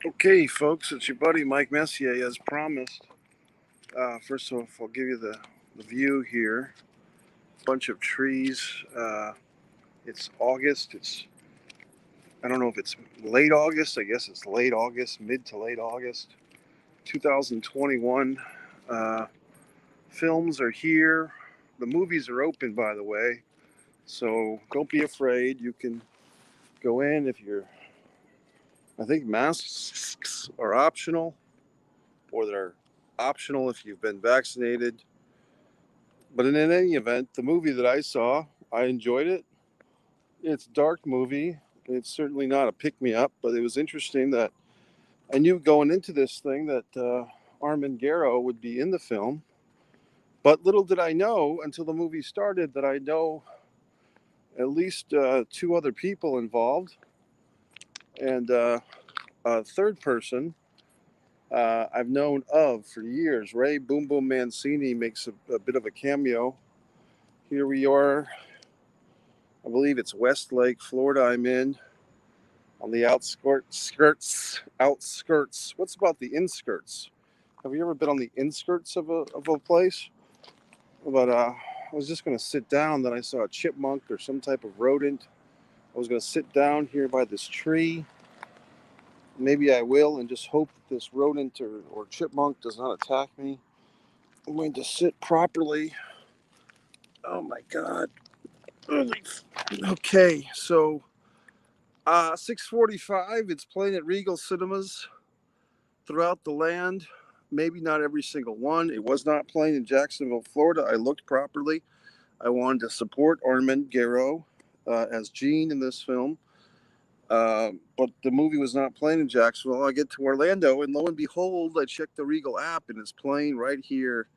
Okay, folks, it's your buddy Mike Messier, as promised. First off, I'll give you the view here. Bunch of trees. It's August. I don't know if it's late August. I guess it's late August, mid to late August, 2021. Films are here. The movies are open, by the way. So don't be afraid. You can go in if you're. I think masks are optional, or they're optional if you've been vaccinated. But in any event, the movie that I saw, I enjoyed it. It's a dark movie. It's certainly not a pick-me-up, but it was interesting that I knew going into this thing that Armin Garrow would be in the film. But little did I know until the movie started that I know at least two other people involved. And a third person I've known of for years. Ray Boom Boom Mancini makes a bit of a cameo. Here we are. I believe it's Westlake, Florida. I'm in on the outskirts. What's about the inskirts? Have you ever been on the inskirts of a place? But I was just going to sit down. Then I saw a chipmunk or some type of rodent. I was going to sit down here by this tree. Maybe I will, and just hope that this rodent or chipmunk does not attack me. I'm going to sit properly. Oh my God. Okay, so 6:45. It's playing at Regal Cinemas throughout the land. Maybe not every single one. It was not playing in Jacksonville, Florida. I looked properly. I wanted to support Armin Garrow as Gene in this film. But the movie was not playing in Jacksonville. I get to Orlando, and lo and behold, I checked the Regal app, and it's playing right here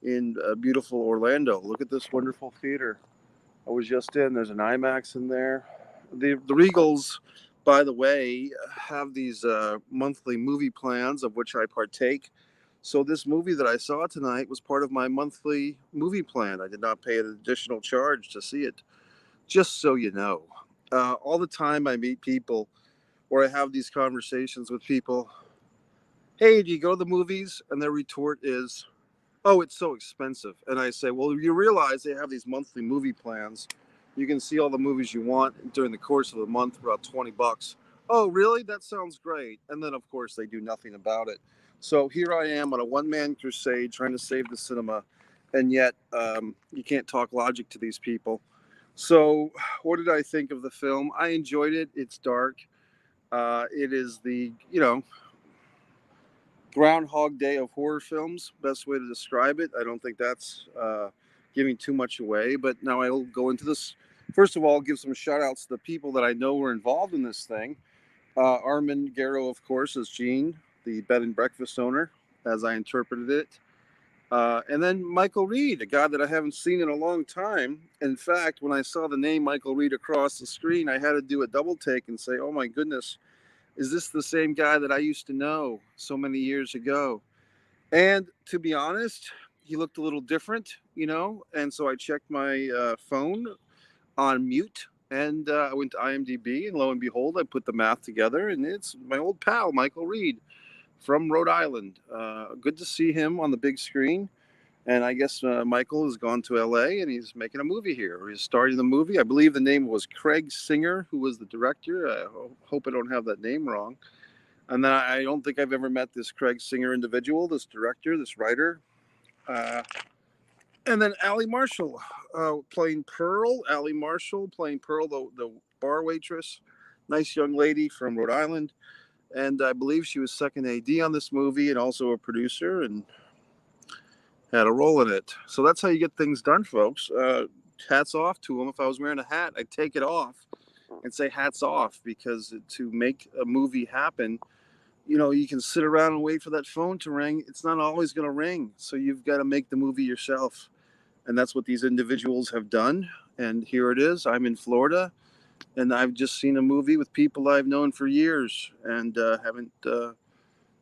in beautiful Orlando. Look at this wonderful theater. I was just in. There's an IMAX in there. The Regals, by the way, have these monthly movie plans of which I partake. So this movie that I saw tonight was part of my monthly movie plan. I did not pay an additional charge to see it, just so you know. All the time I meet people or I have these conversations with people. Hey, do you go to the movies? And their retort is, oh, it's so expensive. And I say, well, you realize they have these monthly movie plans. You can see all the movies you want during the course of the month for about $20. Oh, really? That sounds great. And then, of course, they do nothing about it. So here I am on a one-man crusade trying to save the cinema. And yet you can't talk logic to these people. So what did I think of the film? I enjoyed it. It's dark. It is the, Groundhog Day of horror films, best way to describe it. I don't think that's giving too much away, but now I'll go into this. First of all, give some shout outs to the people that I know were involved in this thing. Armin Garrow, of course, as Gene, the bed and breakfast owner, as I interpreted it. And then Michael Reed, a guy that I haven't seen in a long time. In fact, when I saw the name Michael Reed across the screen, I had to do a double take and say, oh my goodness, is this the same guy that I used to know so many years ago? And to be honest, he looked a little different, and so I checked my phone on mute, and I went to IMDb, and lo and behold, I put the math together, and it's my old pal, Michael Reed from Rhode Island. Good to see him on the big screen. And I guess Michael has gone to LA and he's making a movie here. He's starting the movie. I believe the name was Craig Singer, who was the director. I hope I don't have that name wrong. And then I don't think I've ever met this Craig Singer individual, this director, this writer. And then Allie Marshall playing Pearl. Allie Marshall playing Pearl, the bar waitress. Nice young lady from Rhode Island. And I believe she was second AD on this movie and also a producer and had a role in it. So that's how you get things done, folks. Hats off to them. If I was wearing a hat, I'd take it off and say hats off, because to make a movie happen, you can sit around and wait for that phone to ring. It's not always going to ring. So you've got to make the movie yourself. And that's what these individuals have done. And here it is. I'm in Florida, and I've just seen a movie with people I've known for years and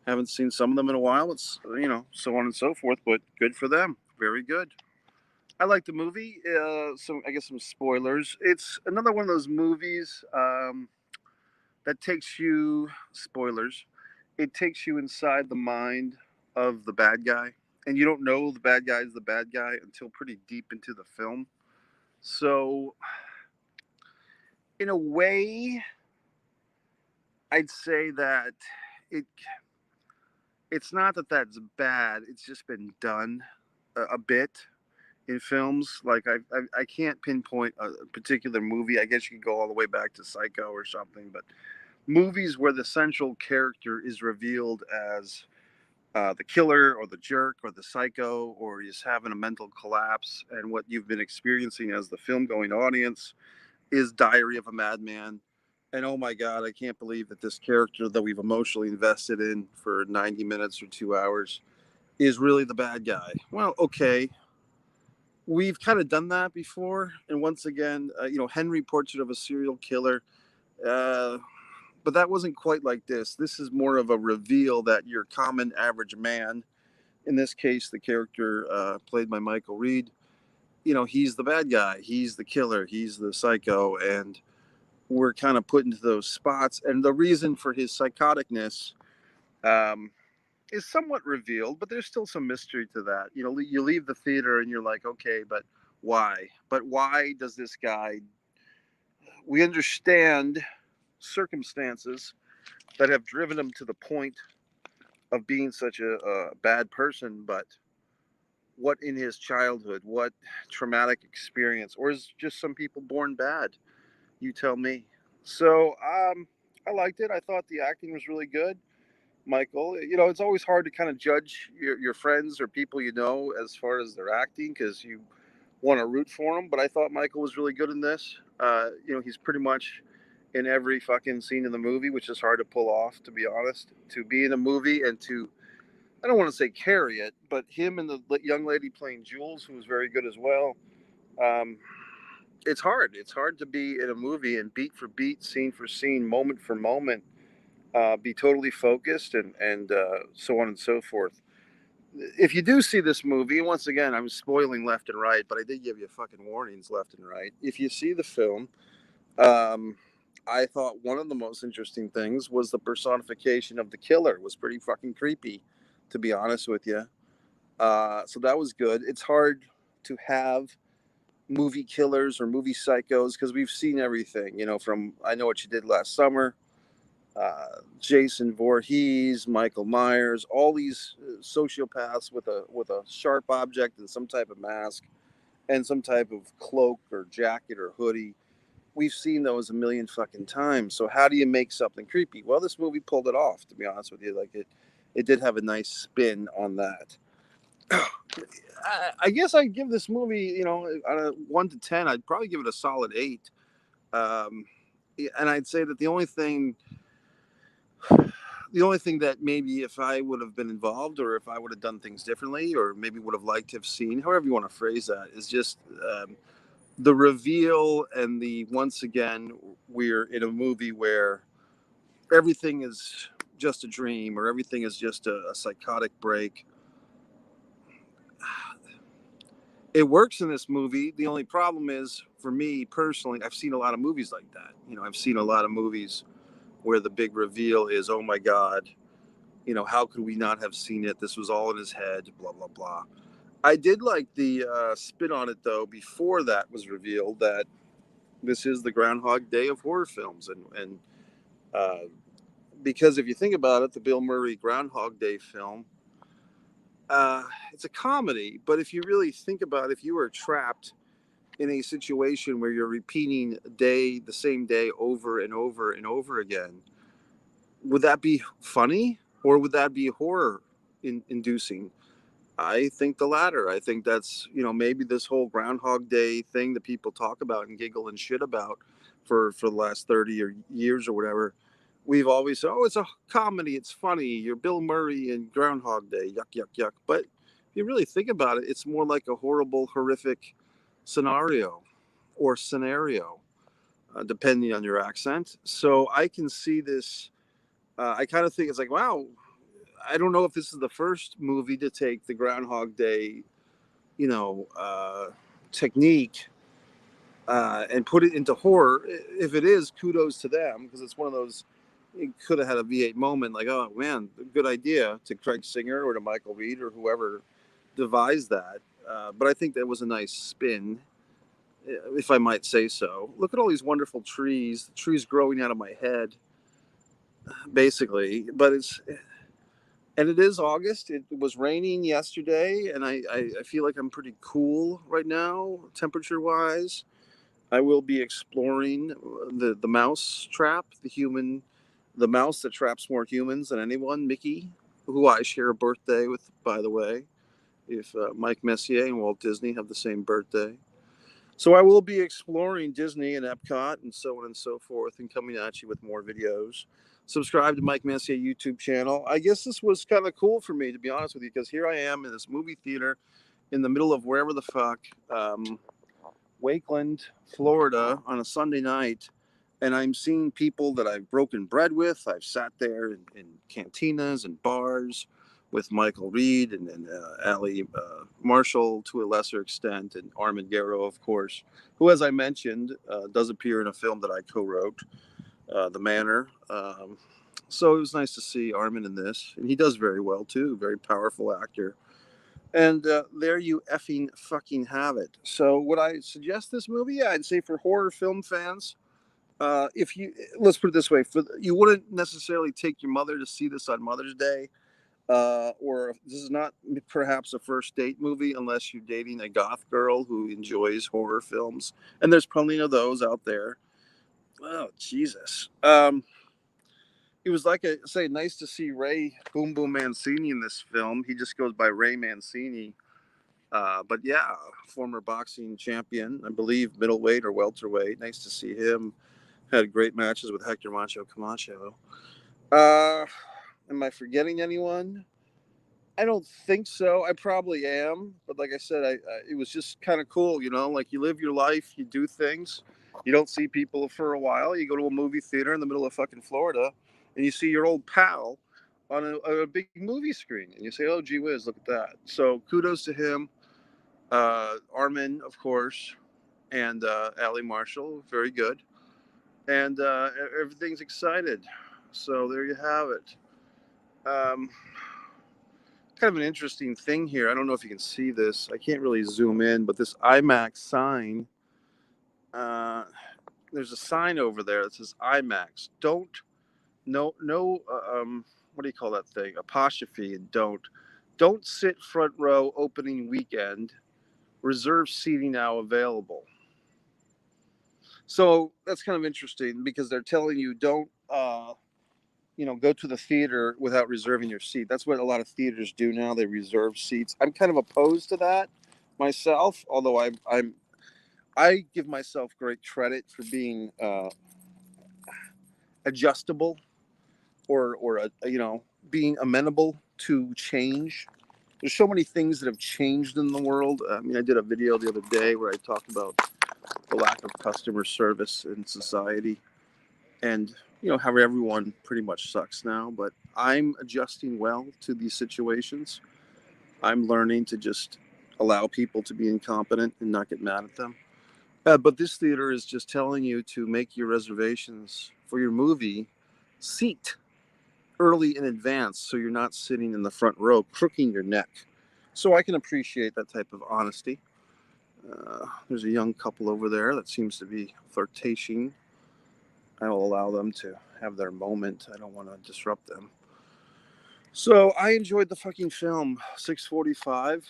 haven't seen some of them in a while. It's, so on and so forth, but good for them. Very good. I like the movie. Some spoilers. It's another one of those movies that takes you, spoilers, it takes you inside the mind of the bad guy, and you don't know the bad guy is the bad guy until pretty deep into the film. So, in a way, I'd say that it it's not that that's bad. It's just been done a bit in films. Like I can't pinpoint a particular movie. I guess you could go all the way back to Psycho or something, but movies where the central character is revealed as the killer or the jerk or the psycho, or he's having a mental collapse, and what you've been experiencing as the film going audience is Diary of a Madman. And oh my God, I can't believe that this character that we've emotionally invested in for 90 minutes or 2 hours is really the bad guy. Well, okay, we've kind of done that before. And once again, Henry, Portrait of a Serial Killer. Uh, but that wasn't quite like this. This is more of a reveal that your common average man, in this case, the character played by Michael Reed, he's the bad guy, he's the killer, he's the psycho, and we're kind of put into those spots. And the reason for his psychoticness um, is somewhat revealed, but there's still some mystery to that. You leave the theater and you're like, okay, but why? But why does this guy? We understand circumstances that have driven him to the point of being such a bad person, but what in his childhood, what traumatic experience, or is just some people born bad? You tell me. So I liked it. I thought the acting was really good. Michael, it's always hard to kind of judge your friends or people as far as their acting, because you want to root for them. But I thought Michael was really good in this. He's pretty much in every fucking scene in the movie, which is hard to pull off, to be honest. To be in a movie and to, I don't want to say carry it, but him and the young lady playing Jules, who was very good as well. Um, it's hard. It's hard to be in a movie and beat for beat, scene for scene, moment for moment, be totally focused and so on and so forth. If you do see this movie, once again, I'm spoiling left and right, but I did give you fucking warnings left and right. If you see the film, um, I thought one of the most interesting things was the personification of the killer. It was pretty fucking creepy, to be honest with you. So that was good. It's hard to have movie killers or movie psychos because we've seen everything, from I Know What You Did Last Summer, Jason Voorhees, Michael Myers, all these sociopaths with a sharp object and some type of mask and some type of cloak or jacket or hoodie. We've seen those a million fucking times. So how do you make something creepy? Well, this movie pulled it off, to be honest with you. Like it did have a nice spin on that. I guess I'd give this movie, on a 1 to 10, I'd probably give it a solid 8. Um, and I'd say that the only thing that maybe if I would have been involved or if I would have done things differently or maybe would have liked to have seen, however you want to phrase that, is just the reveal and once again, we're in a movie where everything is just a dream or everything is just a psychotic break. It works in this movie. The only problem is, for me personally, I've seen a lot of movies like that. I've seen a lot of movies where the big reveal is, oh my God, how could we not have seen it? This was all in his head, blah, blah, blah. I did like the spin on it, though, before that was revealed, that this is the Groundhog Day of horror films. And uh, because if you think about it, the Bill Murray Groundhog Day film, it's a comedy. But if you really think about it, if you were trapped in a situation where you're repeating the same day over and over and over again, would that be funny or would that be horror inducing? I think the latter. I think that's, maybe this whole Groundhog Day thing that people talk about and giggle and shit about for the last 30 or years or whatever. We've always said, oh, it's a comedy. It's funny. You're Bill Murray and Groundhog Day. Yuck, yuck, yuck. But if you really think about it, it's more like a horrible, horrific scenario, depending on your accent. So I can see this. I kind of think it's like, wow, I don't know if this is the first movie to take the Groundhog Day, technique and put it into horror. If it is, kudos to them, because it's one of those it could have had a V8 moment, like, oh man, good idea, to Craig Singer or to Michael Reed or whoever devised that. But I think that was a nice spin, if I might say so. Look at all these wonderful trees, the trees growing out of my head, basically. But it is August. It was raining yesterday, and I feel like I'm pretty cool right now, temperature wise. I will be exploring the mouse trap, the mouse that traps more humans than anyone, Mickey, who I share a birthday with, by the way. If Mike Messier and Walt Disney have the same birthday. So I will be exploring Disney and Epcot and so on and so forth, and coming at you with more videos. Subscribe to Mike Messier YouTube channel. I guess this was kind of cool for me, to be honest with you, because here I am in this movie theater in the middle of wherever the fuck, Wakeland, Florida, on a Sunday night, and I'm seeing people that I've broken bread with. I've sat there in cantinas and bars with Michael Reed and Ali Marshall to a lesser extent, and Armin Garo, of course, who, as I mentioned, does appear in a film that I co-wrote, The Manor. So it was nice to see Armin in this, and he does very well too. Very powerful actor. And there you effing fucking have it. So would I suggest this movie? Yeah, I'd say for horror film fans. If you Let's put it this way: you wouldn't necessarily take your mother to see this on Mother's Day, or this is not perhaps a first date movie unless you're dating a goth girl who enjoys horror films, and there's plenty of those out there. Oh Jesus! It was like nice to see Ray Boom Boom Mancini in this film. He just goes by Ray Mancini. But yeah, former boxing champion, I believe middleweight or welterweight. Nice to see him. Had great matches with Hector Macho Camacho. Am I forgetting anyone? I don't think so. I probably am, but like I said, it was just kind of cool, Like you live your life, you do things, you don't see people for a while. You go to a movie theater in the middle of fucking Florida, and you see your old pal on a big movie screen, and you say, "Oh, gee whiz, look at that!" So kudos to him, Armin, of course, and Ali Marshall, very good, and everything's excited. So there you have it. Um, Kind of an interesting thing here. I don't know if you can see this. I can't really zoom in, but this IMAX sign. Uh, there's a sign over there that says IMAX. Don't no. What do you call that thing? Apostrophe and don't. Don't sit front row opening weekend. Reserve seating now available. So that's kind of interesting because they're telling you don't go to the theater without reserving your seat. That's what a lot of theaters do now. They reserve seats. I'm kind of opposed to that myself, although I give myself great credit for being adjustable or being amenable to change. There's so many things that have changed in the world. I mean, I did a video the other day where I talked about the lack of customer service in society, and how everyone pretty much sucks now. But I'm adjusting well to these situations. I'm learning to just allow people to be incompetent and not get mad at them. But this theater is just telling you to make your reservations for your movie seat early in advance, so you're not sitting in the front row crooking your neck. So I can appreciate that type of honesty. There's a young couple over there that seems to be flirtating. I will allow them to have their moment. I don't want to disrupt them. So I enjoyed the fucking film. 6:45.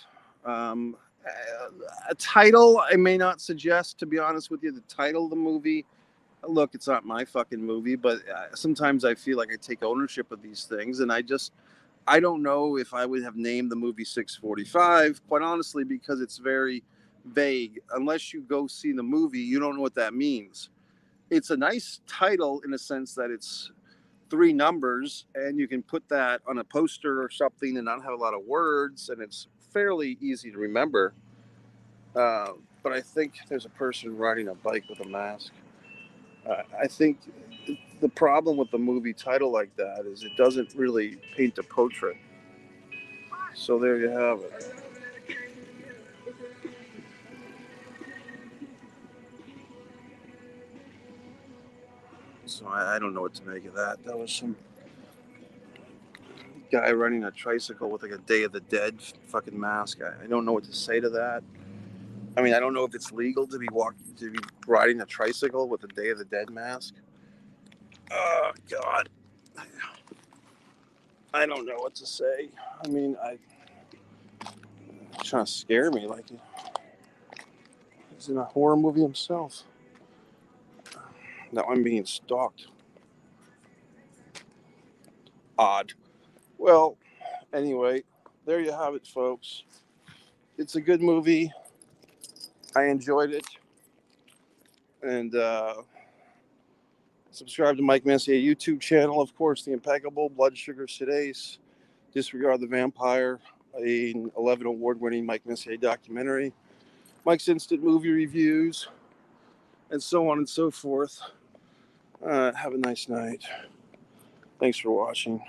A title I may not suggest, to be honest with you. The title of the movie. Look, it's not my fucking movie, but sometimes I feel like I take ownership of these things, and I don't know if I would have named the movie 6:45, quite honestly, because it's very vague. Unless you go see the movie, you don't know what that means. It's a nice title in a sense that it's three numbers, and you can put that on a poster or something and not have a lot of words, and it's fairly easy to remember. But I think there's a person riding a bike with a mask. I think the problem with the movie title like that is it doesn't really paint a portrait. So there you have it. So I don't know what to make of that. That was some guy running a tricycle with like a Day of the Dead fucking mask. I don't know what to say to that. I mean, I don't know if it's legal to be riding a tricycle with a Day of the Dead mask. Oh God, I don't know what to say. I mean, he's trying to scare me like he's in a horror movie himself. Now I'm being stalked. Odd. Well, anyway, there you have it, folks. It's a good movie. I enjoyed it. And subscribe to Mike Messier YouTube channel. Of course, The Impeccable, Blood Sugar Sedace, Disregard the Vampire, an 11 award-winning Mike Messier documentary, Mike's Instant Movie Reviews, and so on and so forth. Have a nice night. Thanks for watching.